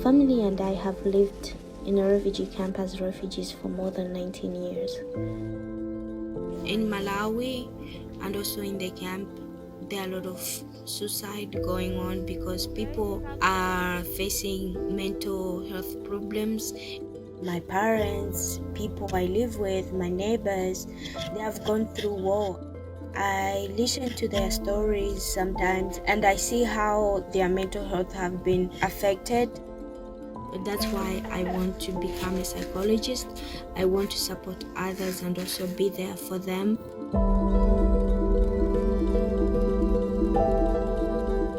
family and I have lived in a refugee camp as refugees for more than 19 years. In Malawi and also in the camp, there are a lot of suicide going on because people are facing mental health problems. My parents, people I live with, my neighbors, they have gone through war. I listen to their stories sometimes and I see how their mental health have been affected. That's why I want to become a psychologist. I want to support others and also be there for them.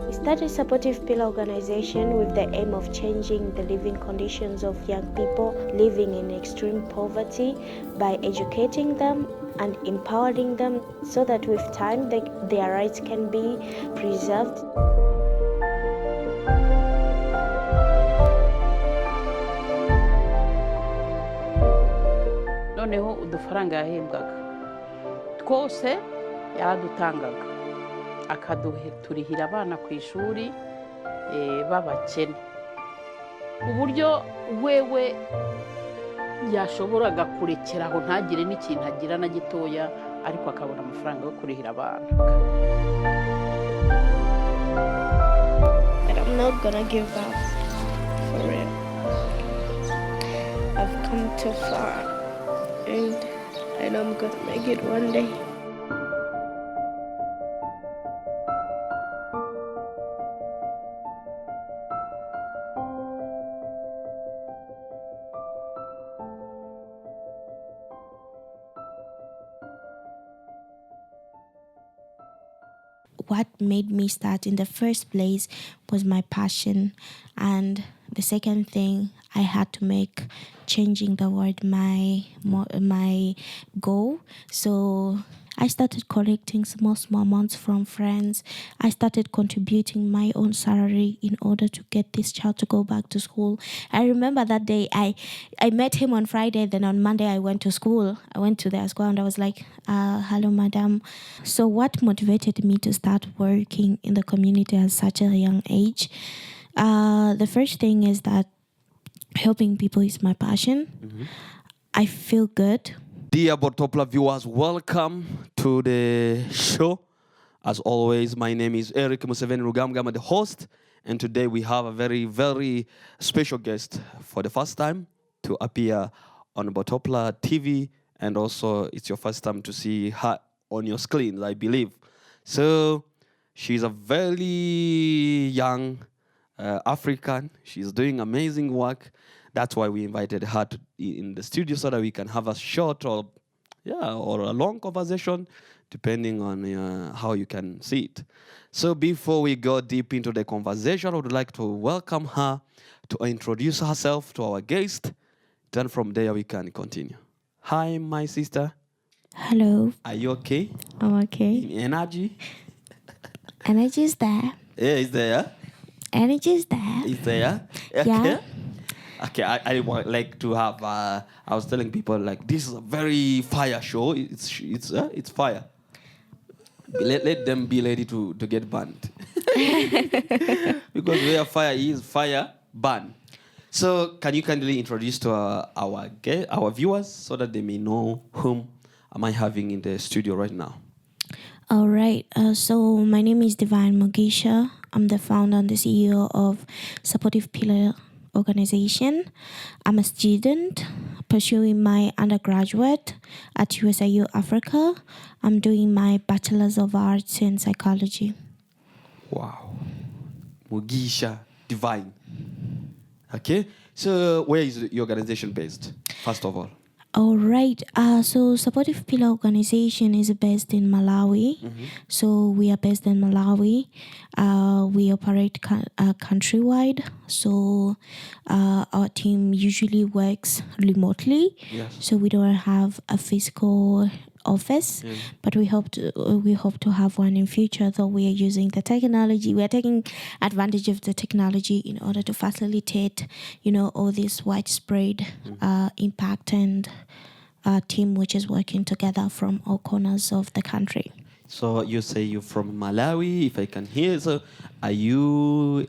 We started a supportive pillar organization with the aim of changing the living conditions of young people living in extreme poverty by educating them and empowering them so that with time their rights can be preserved. noneho udufaranga yahembwaga twose yaradutangaga akaduturihira abana ku ishuri babakene uburyo wewe yashoboraga kurekeraho ntagire n'ikintu agira na gitoya ariko akabona amafaranga yo kurihira abana. But I'm not gonna give up, for real. I've come too far and I know I'm gonna make it one day. What made me start in the first place was my passion, and the second thing I had to make changing the world my goal. So I started collecting small amounts from friends. I started contributing my own salary in order to get this child to go back to school. I remember that day I met him on Friday, then on Monday I went to school. I went to their school and I was like, hello, madam. So what motivated me to start working in the community at such a young age? The first thing is that helping people is my passion. Mm-hmm. I feel good. Dear BORTOPRA viewers, welcome to the show. As always, my name is Eric Museveni Rugambwa. I'm the host, and today we have a very, very special guest for the first time to appear on BORTOPRA TV, and also it's your first time to see her on your screen, I believe. So she's a very young African. She's doing amazing work. That's why we invited her in the studio so that we can have a short or a long conversation, depending on how you can see it. So before we go deep into the conversation, I would like to welcome her to introduce herself to our guest. Then from there we can continue. Hi, my sister. Hello. Are you okay? I'm okay. Energy? Energy is there. Yeah, it's there. Energy is there. It's there. Okay. Yeah. Okay, I want like to have. I was telling people like this is a very fire show. It's fire. Let them be ready to get burned because where fire is, fire burn. So can you kindly introduce to our viewers so that they may know whom am I having in the studio right now? All right. So my name is Divine Mugisha. I'm the founder and the CEO of Supportive Pillar Organization. I'm a student pursuing my undergraduate at USIU Africa. I'm doing my Bachelor's of Arts in Psychology. Wow. Mugisha Divine. Okay. So where is your organization based, first of all? All right. So Supportive Pillar Organization is based in Malawi. Mm-hmm. So we are based in Malawi. We operate countrywide. So our team usually works remotely. Yes. So we don't have a physical office, but we hope to have one in future. Though we are using the technology, we are taking advantage of the technology in order to facilitate, all this widespread impact and team which is working together from all corners of the country. So you say you're from Malawi, if I can hear. So are you,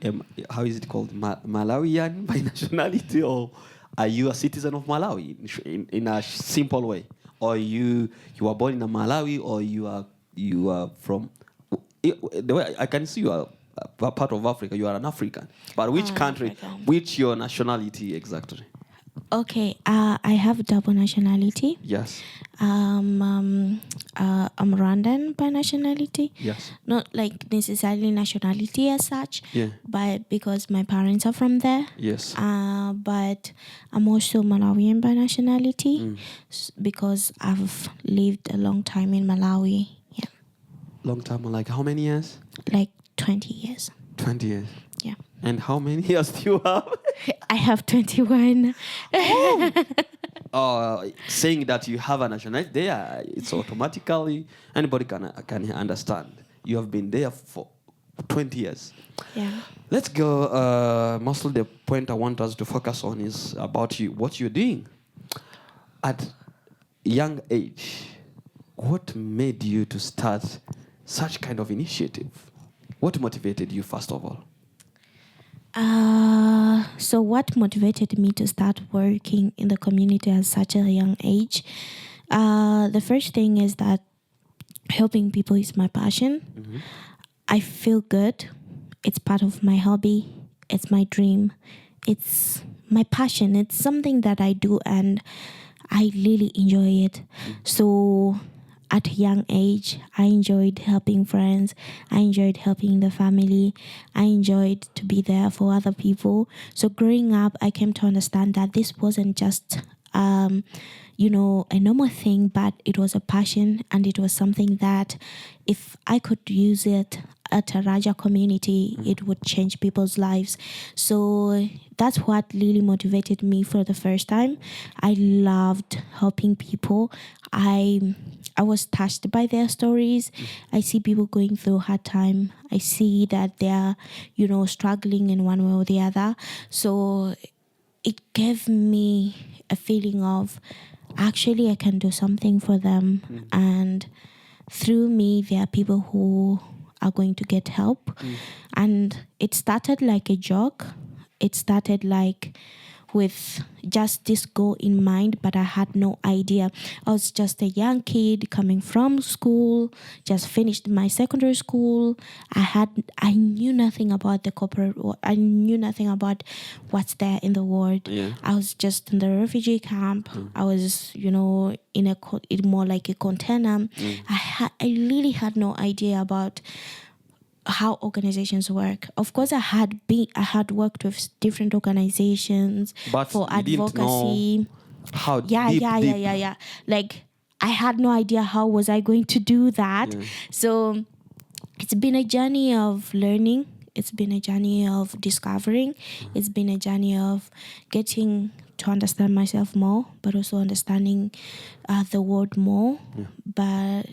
how is it called, Malawian by nationality, or are you a citizen of Malawi in a simple way? Or you were born in Malawi, or you are from, the way I can see you are a part of Africa, you are an African. But which country, African. which your nationality exactly? Okay, I have double nationality. Yes. I'm Rwandan by nationality. Yes. Not like necessarily nationality as such, Yeah. but because my parents are from there. Yes. But I'm also Malawian by nationality because I've lived a long time in Malawi. Yeah, Long time, like how many years? like 20 years. 20 years. Yeah. And how many years do you have? I have 21. Saying that you have a nationality there, it's automatically, anybody can understand. You have been there for 20 years. Yeah. Let's go. Mostly the point I want us to focus on is about you, what you're doing. At young age, what made you to start such kind of initiative? What motivated you, first of all? So what motivated me to start working in the community at such a young age? The first thing is that helping people is my passion. Mm-hmm. I feel good. It's part of my hobby. It's my dream. It's my passion. It's something that I do and I really enjoy it. So at a young age, I enjoyed helping friends. I enjoyed helping the family. I enjoyed to be there for other people. So growing up, I came to understand that this wasn't just, a normal thing, but it was a passion and it was something that if I could use it at a Raja community, it would change people's lives. So that's what really motivated me for the first time. I loved helping people. I was touched by their stories. I see people going through hard time. I see that they're, struggling in one way or the other. So it gave me a feeling of actually I can do something for them. And through me, there are people who are going to get help. And it started like a joke. It started like with just this goal in mind, but I had no idea. I was just a young kid coming from school, just finished my secondary school. I knew nothing about the corporate world. I knew nothing about what's there in the world. Yeah. I was just in the refugee camp. I was, in more like a container. I really had no idea about how organizations work. Of course, I had worked with different organizations But for you didn't advocacy. know how Yeah. Like I had no idea how was I going to do that. Yeah. So it's been a journey of learning. It's been a journey of discovering. It's been a journey of getting to understand myself more, but also understanding the world more. But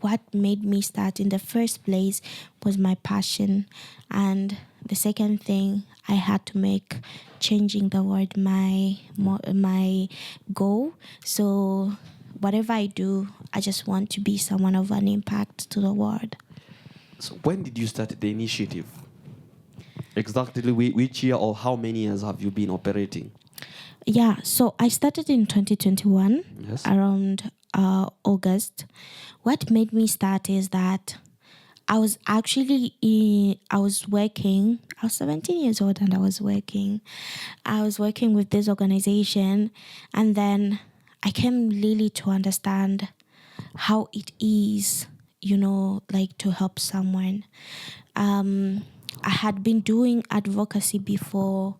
what made me start in the first place was my passion. And the second thing, I had to make changing the world my goal. So whatever I do, I just want to be someone of an impact to the world. So when did you start the initiative? Exactly which year or how many years have you been operating? Yeah, so I started in 2021, Yes. around August. What made me start is that I was working. I was 17 years old and I was working. I was working with this organization, and then I came really to understand how it is, like to help someone. I had been doing advocacy before.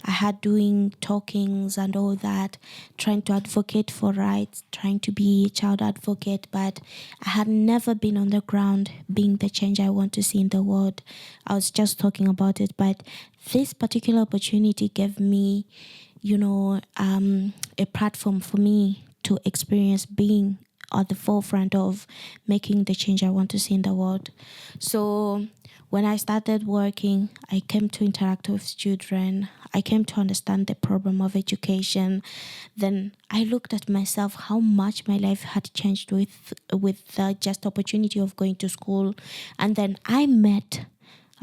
I had doing talkings and all that, trying to advocate for rights, trying to be a child advocate, but I had never been on the ground being the change I want to see in the world. I was just talking about it, but this particular opportunity gave me, a platform for me to experience being at the forefront of making the change I want to see in the world. So when I started working, I came to interact with children. I came to understand the problem of education. Then I looked at myself, how much my life had changed with the just opportunity of going to school. And then I met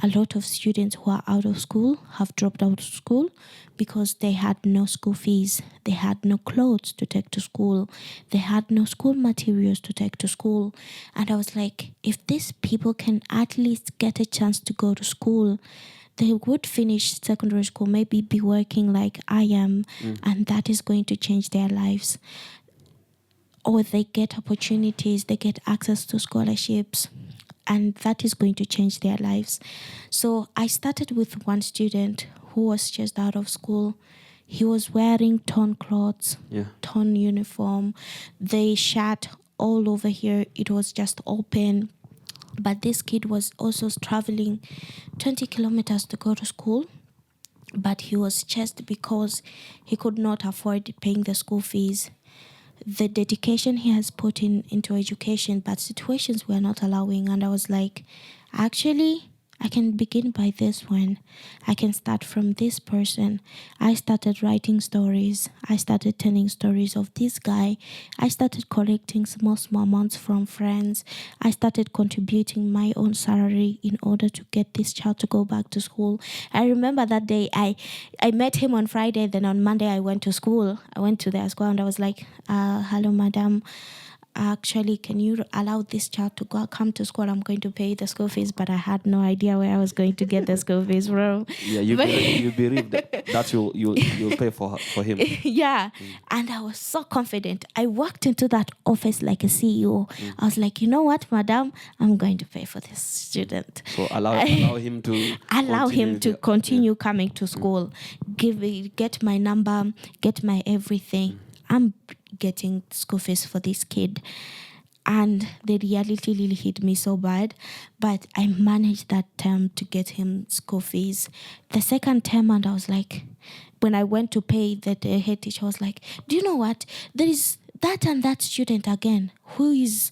a lot of students who are out of school, have dropped out of school because they had no school fees. They had no clothes to take to school. They had no school materials to take to school. And I was like, if these people can at least get a chance to go to school, they would finish secondary school, maybe be working like I am, and that is going to change their lives. Or they get opportunities, they get access to scholarships, and that is going to change their lives. So I started with one student who was just out of school. He was wearing torn clothes, torn uniform. The shirt all over here, it was just open. But this kid was also traveling 20 kilometers to go to school. But he was chased because he could not afford paying the school fees. The dedication he has put into education, but situations were not allowing. And I was like, actually, I can begin by this one. I can start from this person. I started writing stories. I started telling stories of this guy. I started collecting small amounts from friends. I started contributing my own salary in order to get this child to go back to school. I remember that day I met him on Friday. Then on Monday I went to school. I went to their school and I was like, hello, madam. Actually, can you allow this child to come to school? I'm going to pay the school fees, but I had no idea where I was going to get the school fees from. Yeah, you believe that you'll pay for him. Yeah, and I was so confident. I walked into that office like a CEO. I was like, you know what, madam, I'm going to pay for this student. So allow him to continue coming to school. Get my number, get my everything. I'm getting school fees for this kid. And the reality really hit me so bad. But I managed that term to get him school fees. The second term, and I was like, when I went to pay, the head teacher was like, do you know what? There is that and that student again who has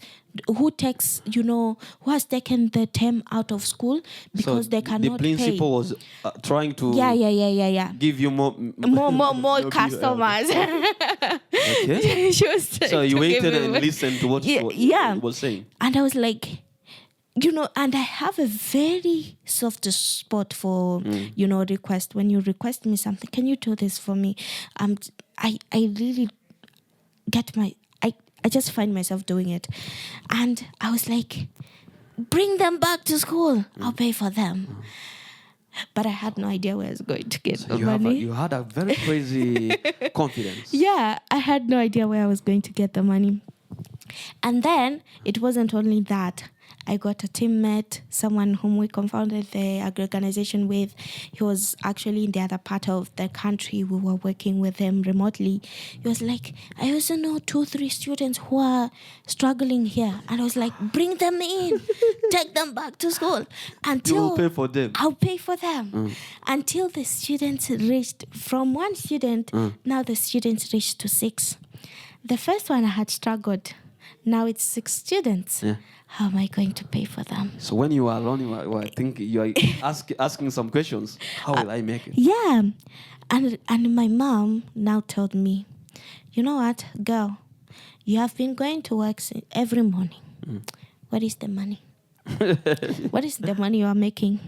taken the term out of school because so they cannot pay. The principal was trying to give you more customers. Okay. She was so you waited and listened to what he was saying. And I was like, and I have a very soft spot for, request. When you request me something, can you do this for me? I really I just find myself doing it. And I was like, bring them back to school. I'll pay for them. But I had no idea where I was going to get the money. You had a very crazy confidence. Yeah, I had no idea where I was going to get the money. And then it wasn't only that. I got a teammate, someone whom we confounded the organization with. He was actually in the other part of the country. We were working with him remotely. He was like, I also know 2-3 students who are struggling here. And I was like, bring them in. Take them back to school. You will pay for them. I'll pay for them. Until the students reached, from one student, now the students reached to 6. The first one I had struggled. Now it's 6 students. Yeah. How am I going to pay for them? So when you are alone, I think you are asking some questions. How will I make it? Yeah. And my mom now told me, you know what, girl, you have been going to work every morning. What is the money? What is the money you are making?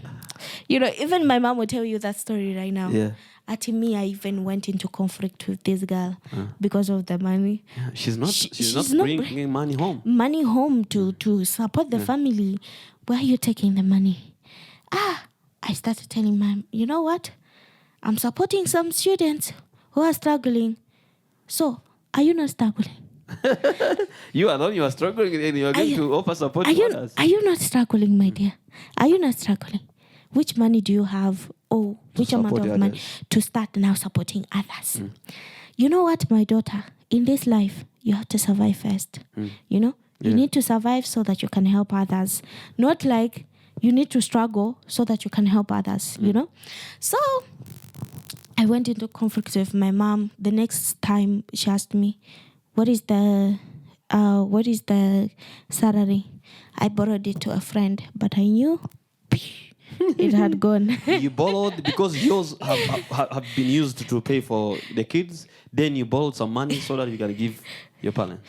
Even my mom will tell you that story right now. Yeah. At me, I even went into conflict with this girl because of the money. Yeah. She's not bringing money home. Money home to support the family. Where are you taking the money? I started telling mom, you know what? I'm supporting some students who are struggling. So, are you not struggling? You alone, you are struggling and you are going to offer support to others. Are you not struggling, my dear? Are you not struggling? Which money do you have, or which amount of money to start now supporting others? You know what, my daughter? In this life, you have to survive first. You need to survive so that you can help others. Not like you need to struggle so that you can help others, So I went into conflict with my mom. The next time she asked me, what is the salary? I borrowed it to a friend, but I knew It had gone. You borrowed because yours have been used to pay for the kids. Then you borrowed some money so that you can give your parents.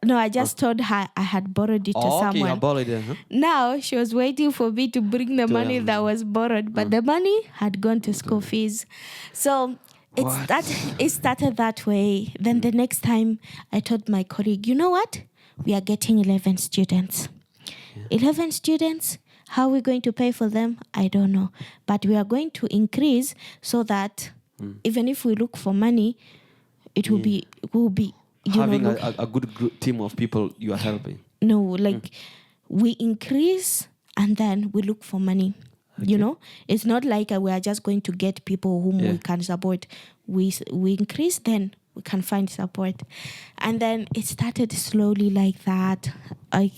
No, I just told her I had borrowed it to Oh, okay, you someone. borrowed it, huh? Now she was waiting for me to bring the money that was borrowed, but the money had gone to school fees. So it started that way. Then the next time I told my colleague, you know what? We are getting 11 students. 11 students. How are we going to pay for them? I don't know. But we are going to increase so that even if we look for money, it will be having a good team of people you are helping. No, like we increase and then we look for money. Okay. You know, it's not like we are just going to get people whom we can support. We increase, then we can find support, and then it started slowly like that. I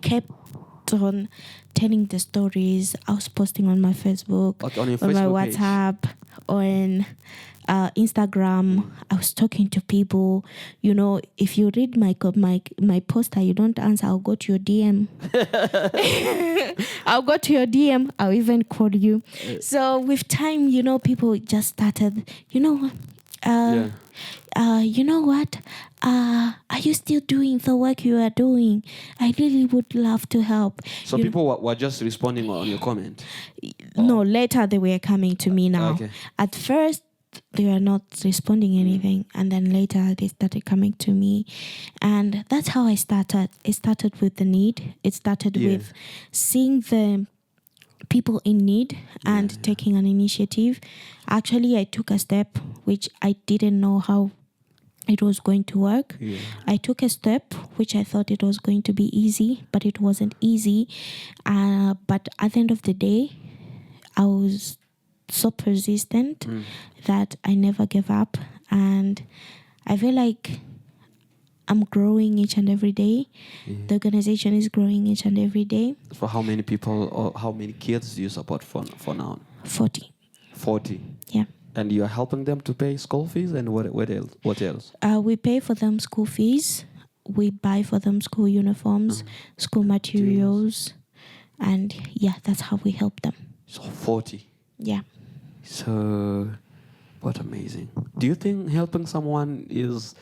kept on telling the stories. I was posting on my Facebook, on your on my Facebook WhatsApp, on Instagram. I was talking to people. You know, if you read my poster, you don't answer, I'll go to your DM. I'll go to your DM. I'll even call you. So with time, you know, people just started, you know, you know what? Are you still doing the work you are doing? I really would love to help. So people were just responding on your comment? No, later they were coming to me now. Okay. At first, they were not responding anything. And then later they started coming to me. And that's how I started. It started with the need. It started with seeing the people in need and taking an initiative. Actually, I took a step which I didn't know how it was going to work. Yeah. I took a step which I thought it was going to be easy, but it wasn't easy. But at the end of the day, I was so persistent that I never gave up. And I feel like I'm growing each and every day. Yeah. The organization is growing each and every day. For how many people or how many kids do you support for now? 40. 40? Yeah. And you are helping them to pay school fees and what else? We pay for them school fees. We buy for them school uniforms, school materials. And that's how we help them. So 40? Yeah. So, what amazing. Do you think helping someone is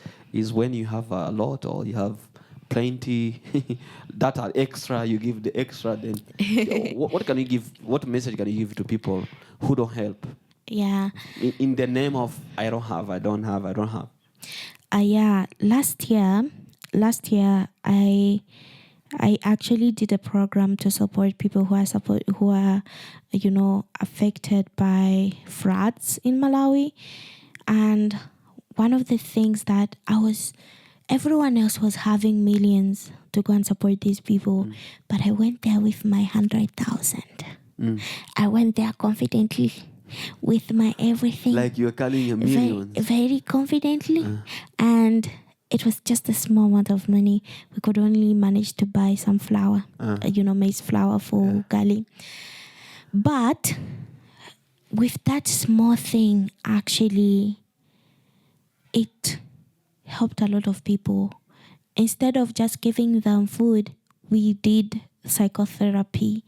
when you have a lot or you have plenty that are extra, you give the extra, then what can you give, what message can you give to people who don't help? Yeah. In the name of I don't have. Last year I actually did a program to support people who are affected by floods in Malawi. And one of the things that everyone else was having millions to go and support these people, but I went there with my 100,000. I went there confidently with my everything. Like you're carrying a million. Very confidently. And it was just a small amount of money. We could only manage to buy some flour, maize flour for Gali. But with that small thing, actually, it helped a lot of people. Instead of just giving them food, we did psychotherapy.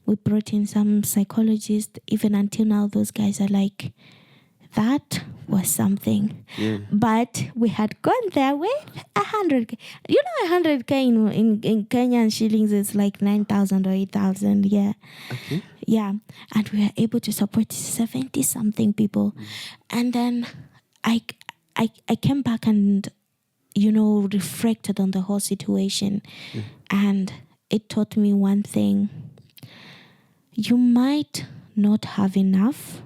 We brought in some psychologists. Even until now, those guys are like, that was something. Yeah. But we had gone there with 100K. 100K in Kenyan shillings is like 9,000 or 8,000. Yeah. Okay. Yeah. And we were able to support 70-something people. And then I came back and, reflected on the whole situation. Yeah. And it taught me one thing. You might not have enough,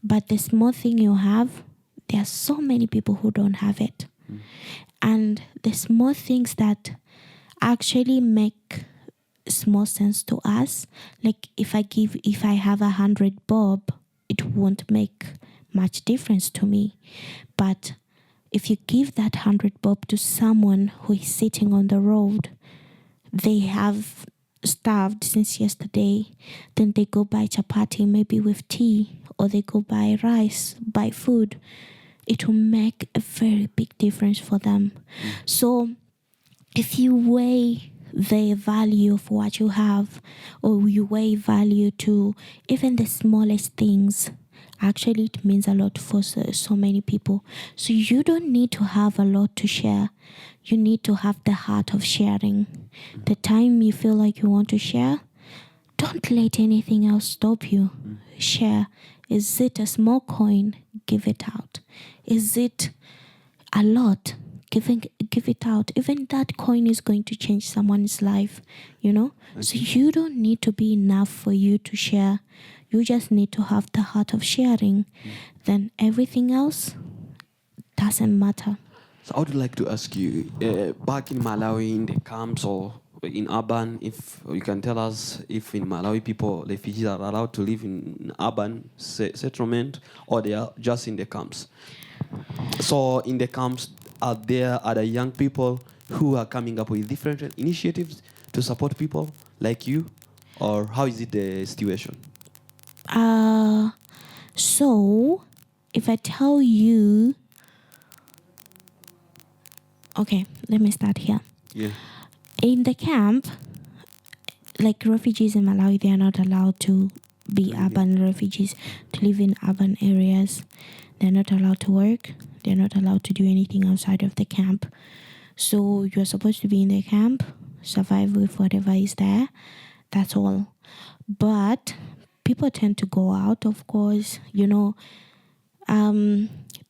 but the small thing you have, there are so many people who don't have it. And the small things that actually make small sense to us, like if I have 100 bob, it won't make much difference to me. But if you give that 100 bob to someone who is sitting on the road, they have starved since yesterday, then they go buy chapati maybe with tea, or they go buy rice, buy food, it will make a very big difference for them. So if you weigh the value of what you have, or you weigh value to even the smallest things. Actually, it means a lot for so many people. So you don't need to have a lot to share. You need to have the heart of sharing. The time you feel like you want to share, don't let anything else stop you. Share. Is it a small coin? Give it out. Is it a lot? Give it out. Even that coin is going to change someone's life, you know? So you don't need to be enough for you to share. You just need to have the heart of sharing. Then everything else doesn't matter. So I would like to ask you, back in Malawi, in the camps or in urban, if you can tell us if in Malawi refugees are allowed to live in urban settlement, or they are just in the camps. So in the camps, are there other young people who are coming up with different initiatives to support people like you? Or how is it the situation? So if I tell you, okay, let me start here. Yeah. In the camp, like refugees in Malawi, they are not allowed to be urban refugees, to live in urban areas. They're not allowed to work. They're not allowed to do anything outside of the camp. So you're supposed to be in the camp, survive with whatever is there. That's all. But people tend to go out, of course. You know,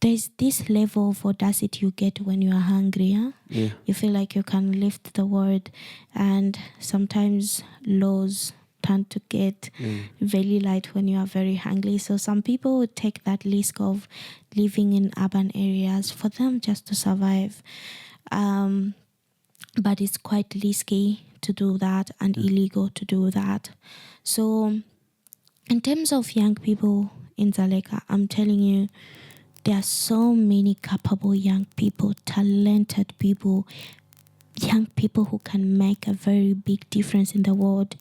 there's this level of audacity you get when you are hungry. Huh? Yeah. You feel like you can lift the world, and sometimes laws tend to get very light when you are very hungry. So some people would take that risk of living in urban areas for them just to survive. But it's quite risky to do that and illegal to do that. So in terms of young people in Dzaleka, I'm telling you, there are so many capable young people, talented people, young people who can make a very big difference in the world.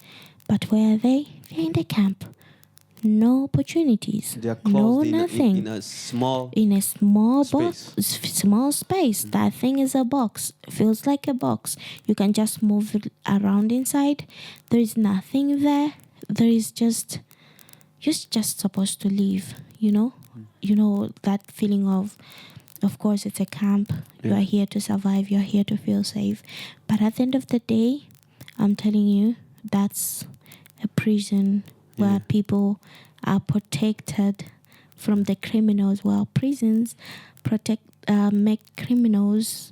But where are they? They're in the camp. No opportunities. They are No closed nothing. in a small Box, small space. That thing is a box. Feels like a box. You can just move it around inside. There is nothing there. There is just, you're just supposed to leave. You know, that feeling of course, it's a camp. You are here to survive. You are here to feel safe. But at the end of the day, I'm telling you, that's a prison where people are protected from the criminals. Well, prisons make criminals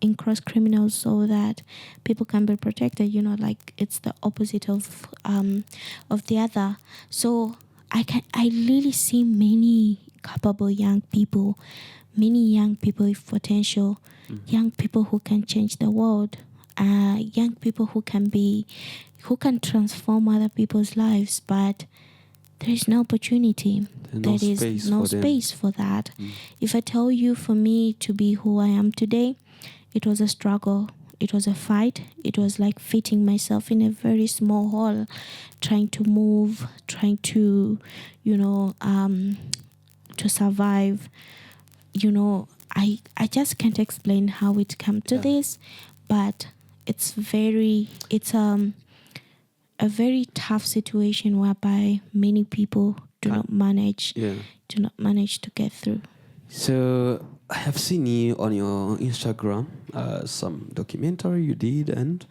encroach criminals so that people can be protected. You know, like it's the opposite of the other. So I really see many capable young people, many young people with potential, young people who can change the world, young people who can transform other people's lives, but there is no opportunity. There is no space for that. If I tell you, for me to be who I am today, it was a struggle. It was a fight. It was like fitting myself in a very small hall, trying to move, trying to, to survive. I just can't explain how it came to this, but it's a very tough situation whereby many people do not manage to get through. So I have seen you on your Instagram, some documentary you did, and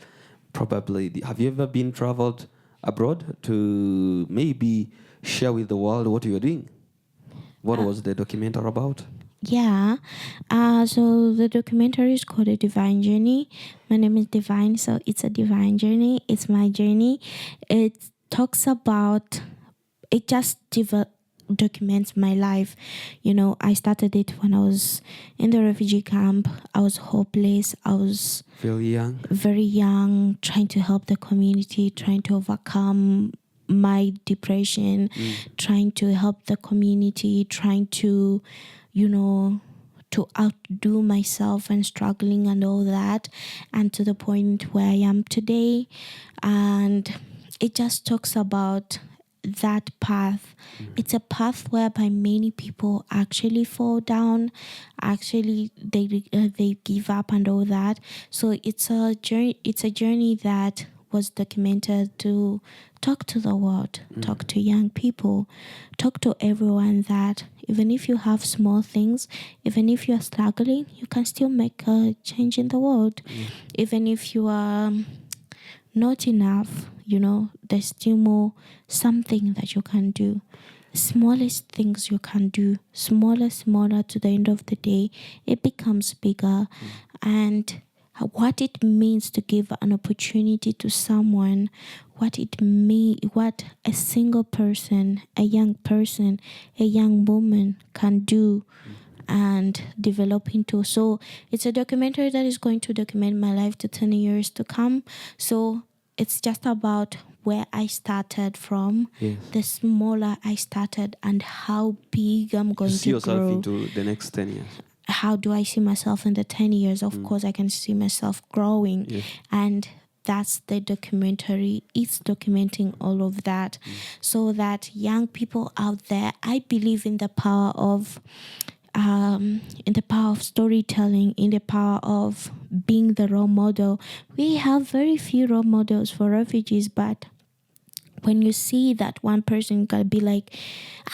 probably have you ever been traveled abroad to maybe share with the world what you were doing? What was the documentary about? Yeah, so the documentary is called A Divine Journey. My name is Divine, so it's a divine journey. It's my journey. It talks about, it just documents my life. I started it when I was in the refugee camp. I was hopeless. I was very young, trying to help the community, trying to overcome my depression, trying to help the community, trying to to outdo myself and struggling and all that, and to the point where I am today. And it just talks about that path. It's a path whereby many people actually fall down, actually they give up and all that. So it's a journey. It's a journey that was documented to talk to the world, talk to young people, talk to everyone that even if you have small things, even if you are struggling, you can still make a change in the world. Even if you are not enough, there's still more something that you can do. Smallest things you can do, smaller, to the end of the day, it becomes bigger. And what it means to give an opportunity to someone, what a single person, a young person, a young woman can do and develop into. So it's a documentary that is going to document my life to 10 years to come. So it's just about where I started from, the smaller I started, and how big I'm going See to yourself grow. into the next 10 years. How do I see myself in the 10 years? Of course, I can see myself growing. And that's the documentary. It's documenting all of that. So that young people out there, I believe in the power of storytelling, in the power of being the role model. We have very few role models for refugees, but when you see that one person can be like,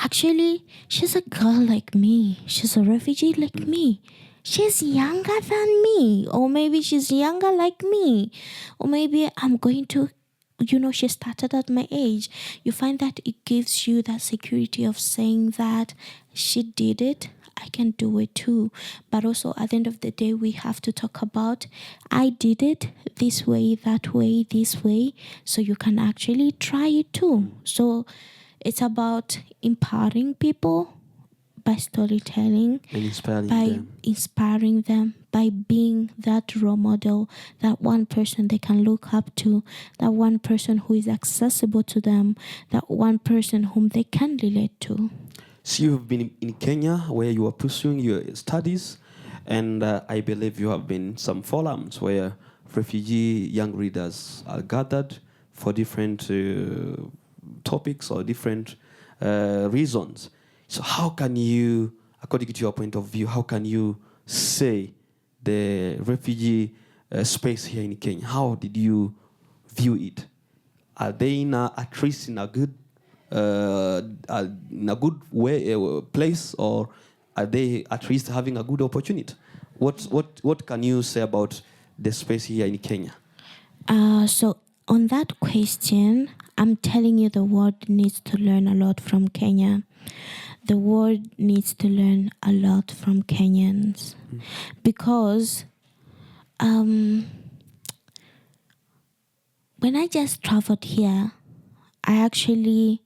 actually, she's a girl like me. She's a refugee like me. She's younger than me. Or maybe she's younger like me. Or maybe I'm going to, she started at my age. You find that it gives you that security of saying that she did it, I can do it too. But also at the end of the day, we have to talk about, I did it this way, that way, this way, so you can actually try it too. So it's about empowering people by storytelling, And inspiring them, by being that role model, that one person they can look up to, that one person who is accessible to them, that one person whom they can relate to. So you've been in Kenya where you are pursuing your studies, and I believe you have been in some forums where refugee young readers are gathered for different topics or different reasons. So how can you, according to your point of view, how can you say the refugee space here in Kenya? How did you view it? Are they at least in a good way, place, or are they at least having a good opportunity? What can you say about the space here in Kenya? So on that question, I'm telling you the world needs to learn a lot from Kenya. The world needs to learn a lot from Kenyans. Because when I just traveled here, I actually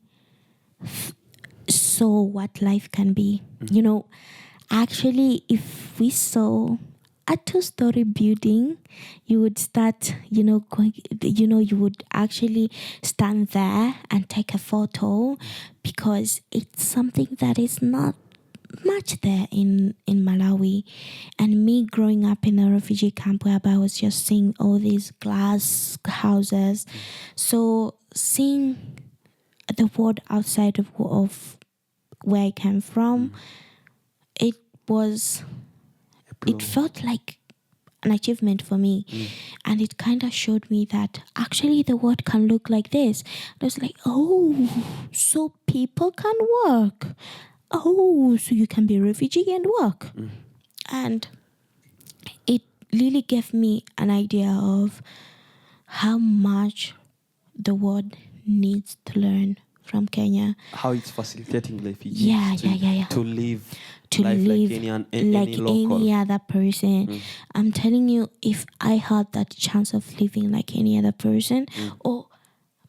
saw what life can be. Actually, if we saw a 2-story building, you would start, you would actually stand there and take a photo, because it's something that is not much there in Malawi. And me growing up in a refugee camp whereby I was just seeing all these glass houses. So seeing the world outside of where I came from, it felt like an achievement for me. And it kind of showed me that actually the world can look like this. I was like, oh, so people can work. Oh, so you can be a refugee and work. And it really gave me an idea of how much the world needs to learn from Kenya. How it's facilitating refugees to live like any other person. I'm telling you, if I had that chance of living like any other person, or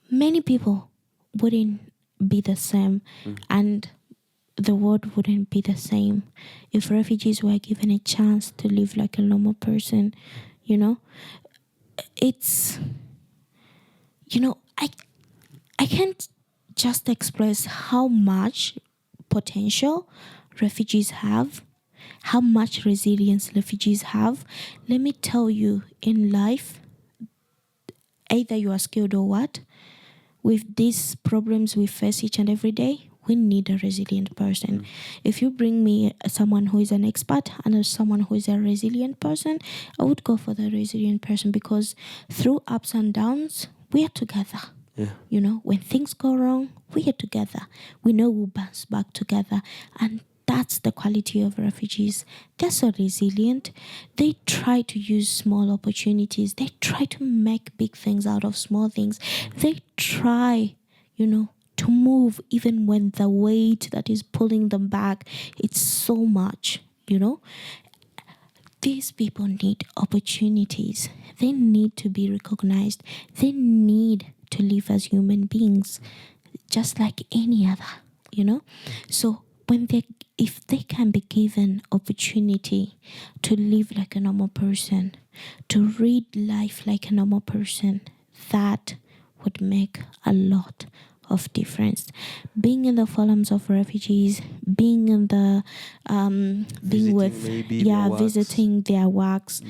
many people wouldn't be the same, and the world wouldn't be the same if refugees were given a chance to live like a normal person. It's I can't just express how much potential refugees have, how much resilience refugees have. Let me tell you, in life, either you are skilled or what, with these problems we face each and every day, we need a resilient person. If you bring me someone who is an expert and someone who is a resilient person, I would go for the resilient person, because through ups and downs, we are together. Yeah. You know, when things go wrong, we are together. We know we'll bounce back together. And that's the quality of refugees. They're so resilient. They try to use small opportunities. They try to make big things out of small things. They try, you know, to move even when the weight that is pulling them back, it's so much, you know. These people need opportunities. They need to be recognized. They need to live as human beings, just like any other, you know. So if they can be given opportunity to live like a normal person, to read life like a normal person, that would make a lot of difference. Being in the forums of refugees, being in the being with visiting their works,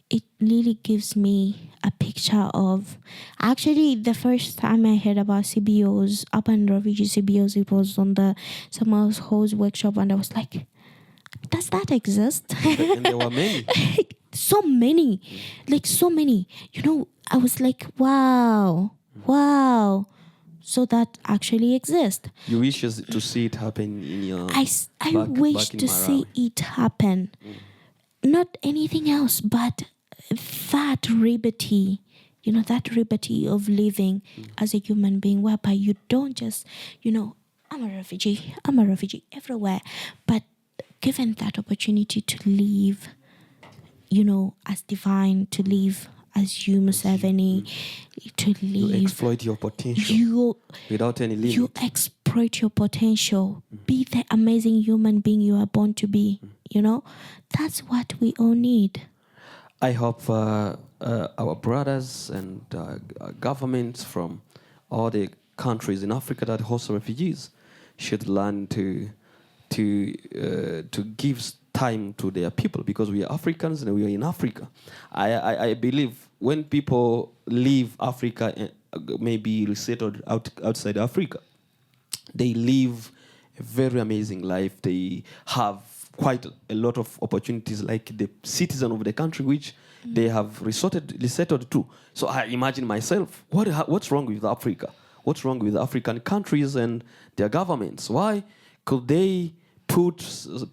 it really gives me a picture of, actually the first time I heard about CBOs, up and refugee CBOs, it was on the Samuel's Hose workshop, and I was like, does that exist? And there were many. So many, like so many, you know. I was like, wow. So that actually exists. You wish to see it happen in your I wish to see it happen. Not anything else, but that liberty, you know, that liberty of living as a human being, whereby you don't just, you know, I'm a refugee everywhere, but given that opportunity to live, you know, as divine, to live as you, Museveni, to live. You exploit your potential without any limit. You exploit your potential. Be the amazing human being you are born to be. You know, that's what we all need. I hope our brothers and governments from all the countries in Africa that host refugees should learn to give time to their people, because we are Africans and we are in Africa. I believe when people leave Africa and maybe resettled outside Africa, they live a very amazing life. They have quite a lot of opportunities, like the citizen of the country which they have resettled to. So I imagine myself, what's wrong with Africa? What's wrong with African countries and their governments? Why could they put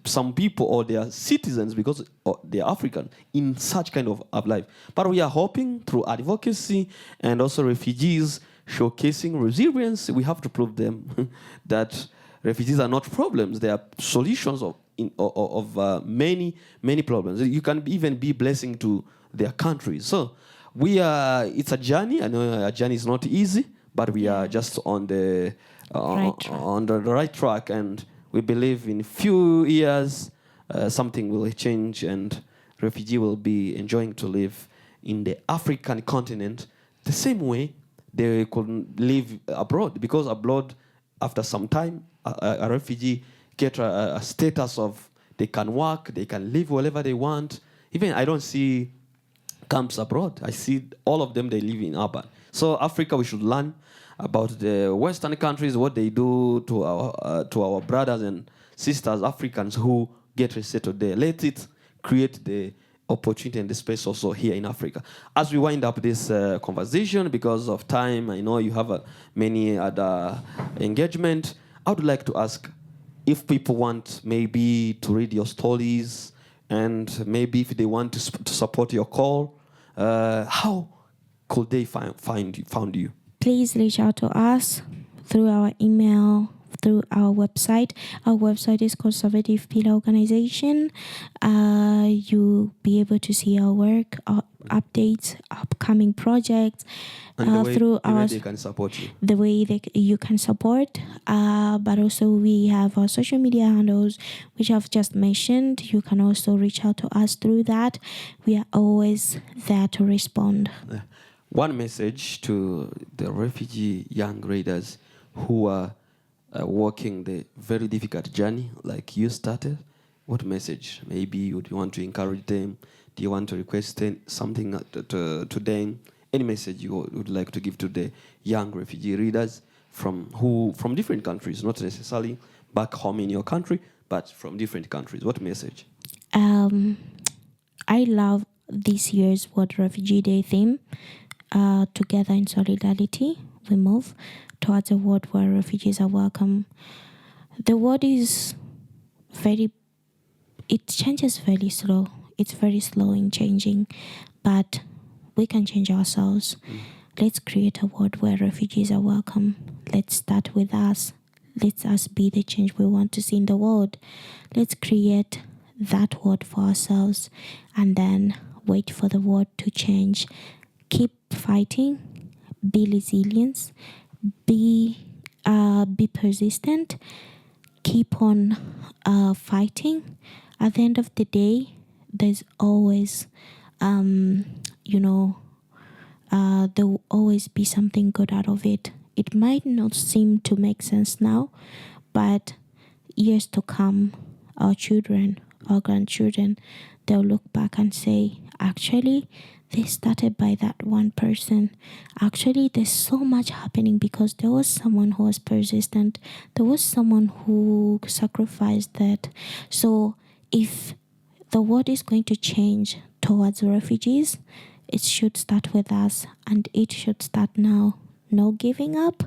some people or their citizens, because they are African, in such kind of life? But we are hoping through advocacy and also refugees showcasing resilience, we have to prove them that refugees are not problems. They are solutions of many problems. You can even be blessing to their countries. So it's a journey. I know a journey is not easy, but we are just on the right track, and we believe in few years something will change and refugee will be enjoying to live in the African continent the same way they could live abroad, because abroad after some time a refugee get a status of they can work, they can live wherever they want. Even I don't see camps abroad. I see all of them, they live in urban. So Africa, we should learn about the Western countries, what they do to our brothers and sisters, Africans who get resettled there. Let it create the opportunity and the space also here in Africa. As we wind up this conversation, because of time, I know you have many other engagement. I would like to ask if people want maybe to read your stories, and maybe if they want to support your call, how could they found you? Please reach out to us through our email, through our website. Our website is Conservative Pillar Organization. You'll be able to see our work, our updates, upcoming projects, and through the way they can support you. The way you can support, but also we have our social media handles, which I've just mentioned. You can also reach out to us through that. We are always there to respond. One message to the refugee young readers who are walking the very difficult journey like you started. What message? Maybe would you want to encourage them? Do you want to request something to them? Any message you would like to give to the young refugee readers from different countries, not necessarily back home in your country, but from different countries? What message? I love this year's World Refugee Day theme. Together in solidarity, we move towards a world where refugees are welcome. The world is it changes very slow. It's very slow in changing, but we can change ourselves. Let's create a world where refugees are welcome. Let's start with us. Let us be the change we want to see in the world. Let's create that world for ourselves and then wait for the world to change. Keep fighting, be resilient, be persistent, keep on fighting. At the end of the day, there's always, there will always be something good out of it. It might not seem to make sense now, but years to come, our children, our grandchildren, they'll look back and say, actually, they started by that one person. Actually, there's so much happening because there was someone who was persistent. There was someone who sacrificed that. So if the world is going to change towards refugees, it should start with us, and it should start now. No giving up,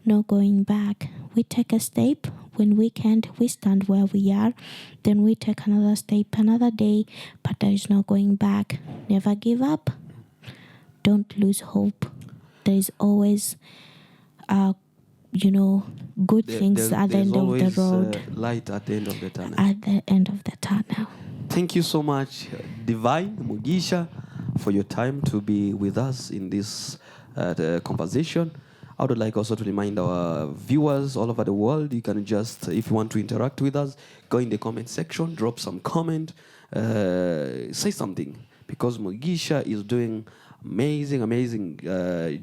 no going back. We take a step. When we can't, we stand where we are. Then we take another step, another day, but there is no going back. Never give up. Don't lose hope. There is always, good things at the end of the road. Light at the end of the tunnel. At the end of the tunnel. Thank you so much, Divine Mugisha, for your time to be with us in this conversation. I would like also to remind our viewers all over the world, you can just, if you want to interact with us, go in the comment section, drop some comment, say something, because Mugisha is doing amazing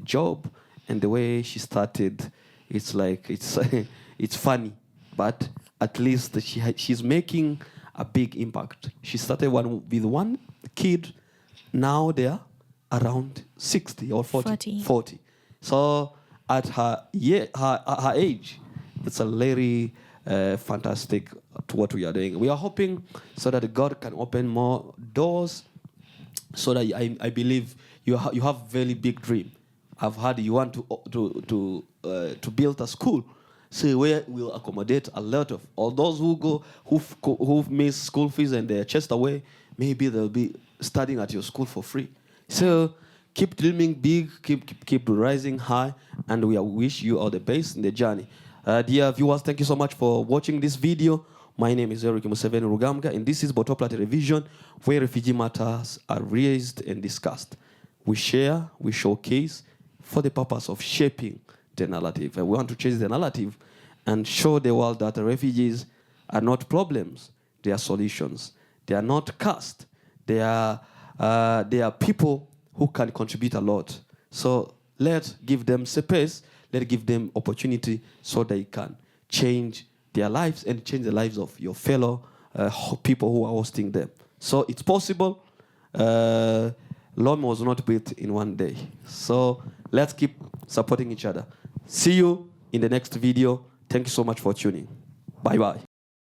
job, and the way she started, it's like, it's funny, but at least she's making a big impact. She started with one kid, now they're around 60 or 40. So at her age, it's a very fantastic to what we are doing. We are hoping so that God can open more doors, so that I believe you have very big dream. I've heard you want to build a school, so where we'll accommodate a lot of all those who've missed school fees and they're chased away. Maybe they'll be studying at your school for free. So keep dreaming big, keep rising high, and we wish you all the best in the journey. Dear viewers, thank you so much for watching this video. My name is Eric Museveni Rugamga, and this is BORTOPRA Television, where refugee matters are raised and discussed. We share, we showcase for the purpose of shaping the narrative. And we want to change the narrative and show the world that the refugees are not problems, they are solutions. They are not cursed. They are people who can contribute a lot. So let's give them space, let's give them opportunity so they can change their lives and change the lives of your fellow people who are hosting them. So it's possible. Rome was not built in one day. So let's keep supporting each other. See you in the next video. Thank you so much for tuning. Bye-bye.